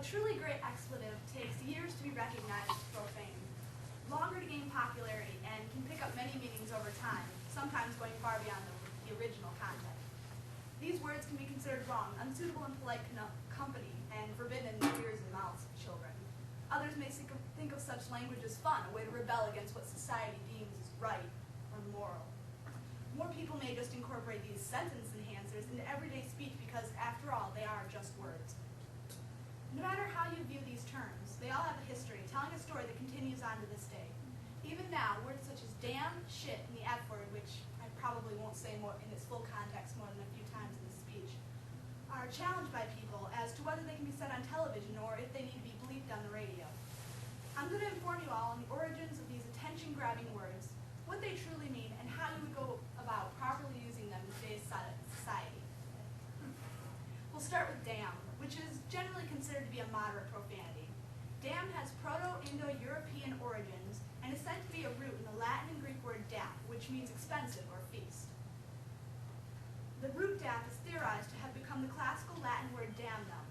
A truly great expletive takes years to be recognized as profane, longer to gain popularity, and can pick up many meanings over time, sometimes going far beyond the original content. These words can be considered wrong, unsuitable in polite company, and forbidden in the ears and mouths of children. Others may think of such language as fun, a way to rebel against what society deems as right or moral. More people may just incorporate these sentence enhancers into everyday speech because, after all, they are just words. No matter how you view these terms, they all have a history, telling a story that continues on to this day. Even now, words such as damn, shit, and the F word, which I probably won't say more in its full context more than a few times in this speech, are challenged by people as to whether they can be said on television or if they need to be bleeped on the radio. I'm going to inform you all on the origins of these attention-grabbing words, what they truly mean, and how you would go about properly using them in today's society. We'll start with damn, which is generally considered to be a moderate profanity. Damn has Proto-Indo-European origins and is said to be a root in the Latin and Greek word dap, which means expensive or feast. The root dap is theorized to have become the classical Latin word damnum,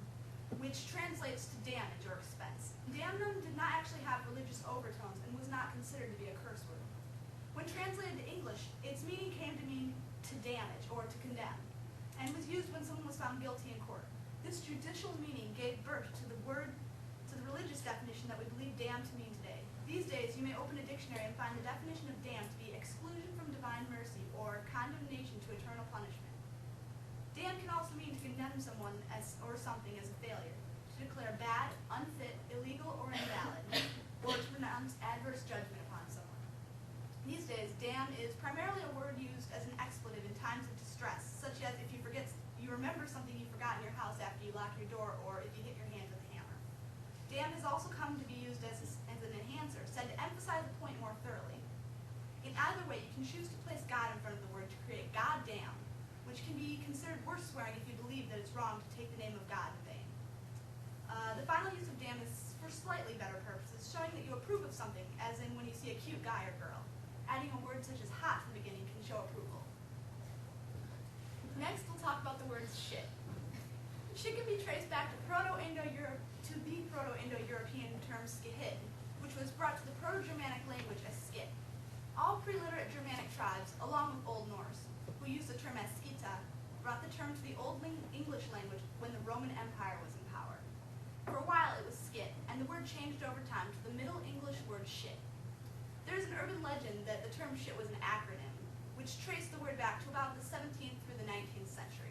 which translates to damage or expense. Damnum did not actually have religious overtones and was not considered to be a curse word. When translated to English, its meaning came to mean to damage or to condemn, and was used when someone was found guilty in court. This judicial meaning gave birth to the religious definition that we believe damn to mean today. These days, you may open a dictionary and find the definition of damn to be exclusion from divine mercy or condemnation to eternal punishment. Damn can also mean to condemn someone or something as a failure, to declare bad, unfit, illegal, or invalid, or to pronounce adverse judgment upon someone. These days, damn is primarily a word used as an expletive in times of distress, such as if you remember something you forgot in your house after you lock your door, or if you hit your hand with a hammer. Damn has also come to be used as an enhancer, said to emphasize a point more thoroughly. In either way, you can choose to place God in front of the word to create goddamn, which can be considered worse swearing if you believe that it's wrong to take the name of God in vain. The final use of damn is for slightly better purposes, showing that you approve of something, as in when you see a cute guy or girl. Adding a word such as hot to the beginning can show approval. Next, we'll talk about the word shit. Shit can be traced back to the Proto-Indo-European term skihid, which was brought to the Proto-Germanic language as skit. All pre-literate Germanic tribes, along with Old Norse, who used the term as skita, brought the term to the Old English language when the Roman Empire was in power. For a while it was skit, and the word changed over time to the Middle English word shit. There's an urban legend that the term shit was an acronym, which traced the word back to about the 17th through the 19th century.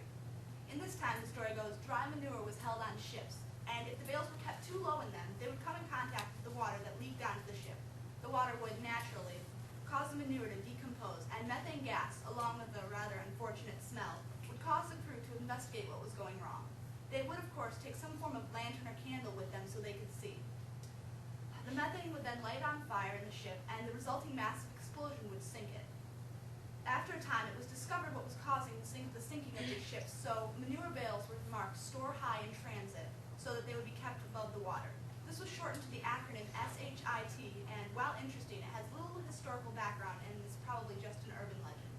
In this time, the story goes, dry manure was held on ships, and if the bales were kept too low in them, they would come in contact with the water that leaked onto the ship. The water would naturally cause the manure to decompose, and methane gas, along with a rather unfortunate smell, would cause the crew to investigate what was going wrong. They would, of course, take some form of lantern or candle with them so they could see. The methane would then light on fire in the ship, and the resulting massive explosion would sink it. After a time, it was discovered what was causing the sinking of these ships, so manure bales were marked store high in transit so that they would be kept above the water. This was shortened to the acronym SHIT, and while interesting, it has little historical background and is probably just an urban legend.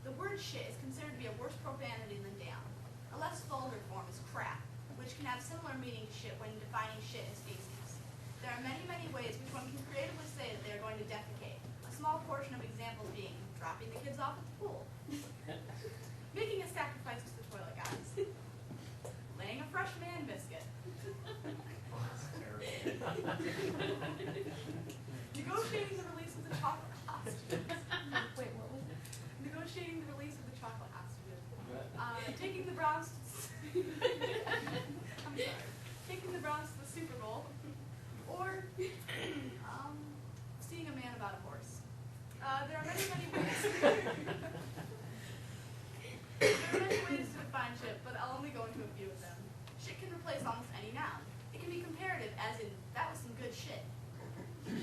The word shit is considered to be a worse profanity than damn. A less vulgar form is crap, which can have similar meaning to shit when defining shit as feces. There are many, many ways which one can creatively say that they are going to defecate, a small portion of examples being dropping the kids off at the pool, making a sacrifice to the toilet guys, laying a fresh man biscuit, negotiating the release of the chocolate hostages. Wait, what was it? Negotiating the release of the chocolate hostages. Taking the Browns to taking the Browns to the Super Bowl, or seeing a man about a horse. There are many, many ways. There are many ways to define shit, but I'll only go into a few of them. Shit can replace almost any noun. It can be comparative, as in, that was some good shit.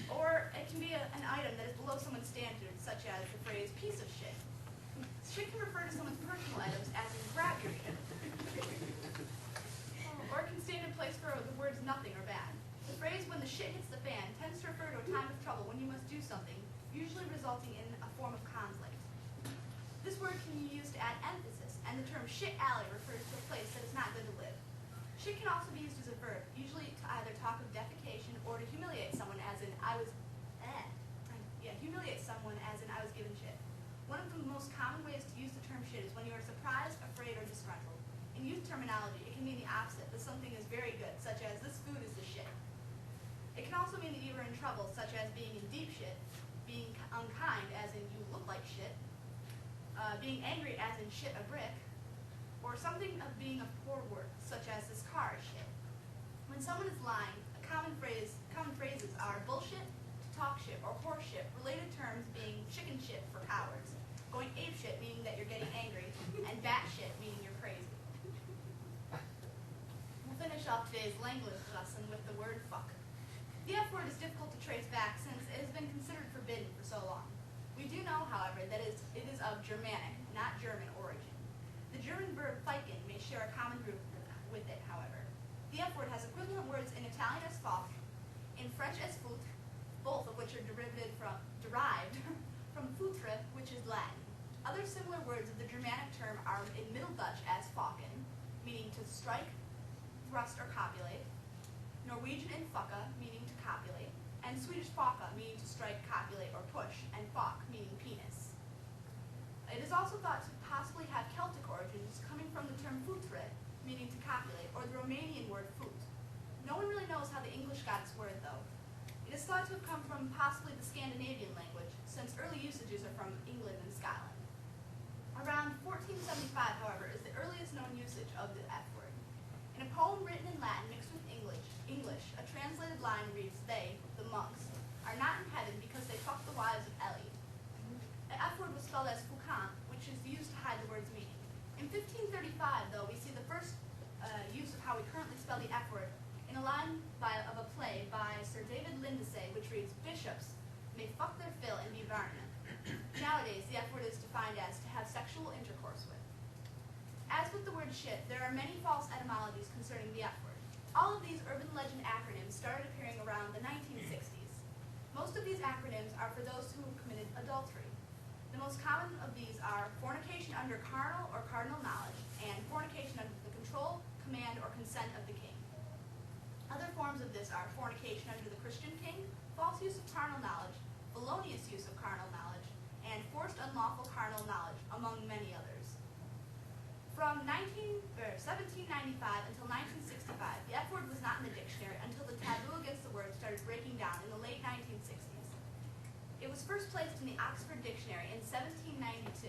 Or it can be an item that is below someone's standards, such as the phrase piece of shit. Shit can refer to someone's personal items, as in grab your shit. Or it can stand in place for the words nothing or bad. The phrase when the shit hits the fan tends to refer to a time of trouble when you must do something, usually resulting in a form of conflict. This word can be used to add emphasis, and the term shit alley refers to a place that is not good to live. Shit can also be used as a verb, usually to either talk of defecation or to humiliate someone as in humiliate someone as in I was given shit. One of the most common ways to use the term shit is when you are surprised, afraid, or disgruntled. In youth terminology, it can mean the opposite, that something is very good, such as this food is the shit. It can also mean that you are in trouble, such as being in deep shit, being unkind, as in you look like shit, being angry, as in shit a brick, or something of being of poor worth, such as this car is shit. When someone is lying, common phrases are bullshit, to talk shit, or horse shit, related terms being chicken shit for cowards, going ape shit meaning that you're getting angry, and bat shit meaning you're crazy. We'll finish off today's language lesson with the word fuck. The F word is difficult to trace back since it has been considered forbidden for so long. We do know, however, that it is of Germanic, not German origin. The German verb ficken may share a common root with it, however. The F word has equivalent words in Italian as foutre, in French as foutre, both of which are derived from foutre, which is Latin. Other similar words of the Germanic term are in Middle Dutch as fakken, meaning to strike, thrust, or copulate, Norwegian in fucka, meaning to copulate, and Swedish faka, meaning to strike, copulate, or push, and fak, meaning penis. It is also thought to possibly have Celtic origins, coming from the term foutre, meaning to copulate, or the Romanian word foot. No one really knows how the English got its word, though. It is thought to have come from possibly the Scandinavian language, since early usages are from England and Scotland. Around 1475, however, is the earliest known usage of the F word. In a poem written in Latin mixed with English, a translated line reads, "They, the monks, are not in heaven because they fucked the wives of Eli." The F word was spelled as foucan, which is used to hide the word's meaning. In 1535, though, we see the first use of how we currently spell the F word in a line of a play by Sir David Lindesay, which reads, "Bishops may fuck their fill and be varna." Nowadays, the F word is defined as to have sexual intercourse with. As with the word shit, there are many false etymologies concerning the F word. All of these urban legend acronyms started appearing around the 1960s. Most of these acronyms are for those who have committed adultery. The most common of these are fornication under carnal or cardinal knowledge, and fornication under the control, command, or consent of the king. Other forms of this are fornication under the Christian king, false use of carnal knowledge, felonious use of carnal knowledge, and forced unlawful carnal knowledge, among many others. From 1795 until 1965, the F word was not in the dictionary until the taboo against the word started breaking down in the late 1960s. It was first placed in the Oxford Dictionary in 1792,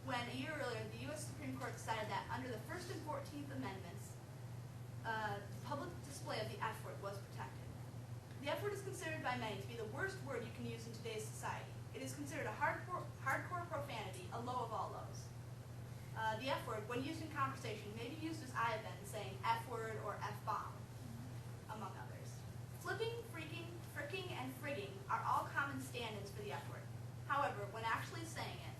when a year earlier the U.S. Supreme Court decided that under the First and 14th Amendments, public display of the F word was protected. The F word is considered by many to be the worst word you can use in today's society. It is considered a hardcore profanity, a low of all lows. The F word, when used in conversation, may be used as I have been, saying F word or F-bomb, among others. Flipping, freaking, fricking, and frigging are all common stand-ins for the F word. However, when actually saying it,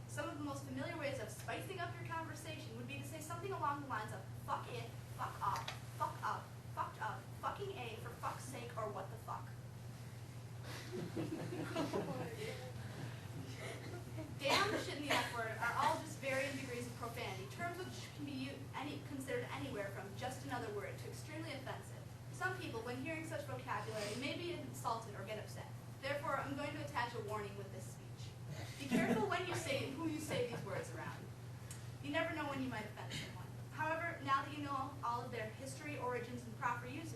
some of the most familiar ways of spicing up your conversation would be to say something along the lines of fuck it, fuck off, fucked up, fucking A, for fuck's sake, or what the fuck. Damn, shit, and the F word are all just varying degrees of profanity, terms which can be considered anywhere from just another word to extremely offensive. Some people, when hearing such vocabulary, may be insulted or get upset. Therefore, I'm going to attach a warning with this speech. Be careful when you say who you say these words around. You never know when you might offend someone. However, now that you know all of their history, origins, and proper use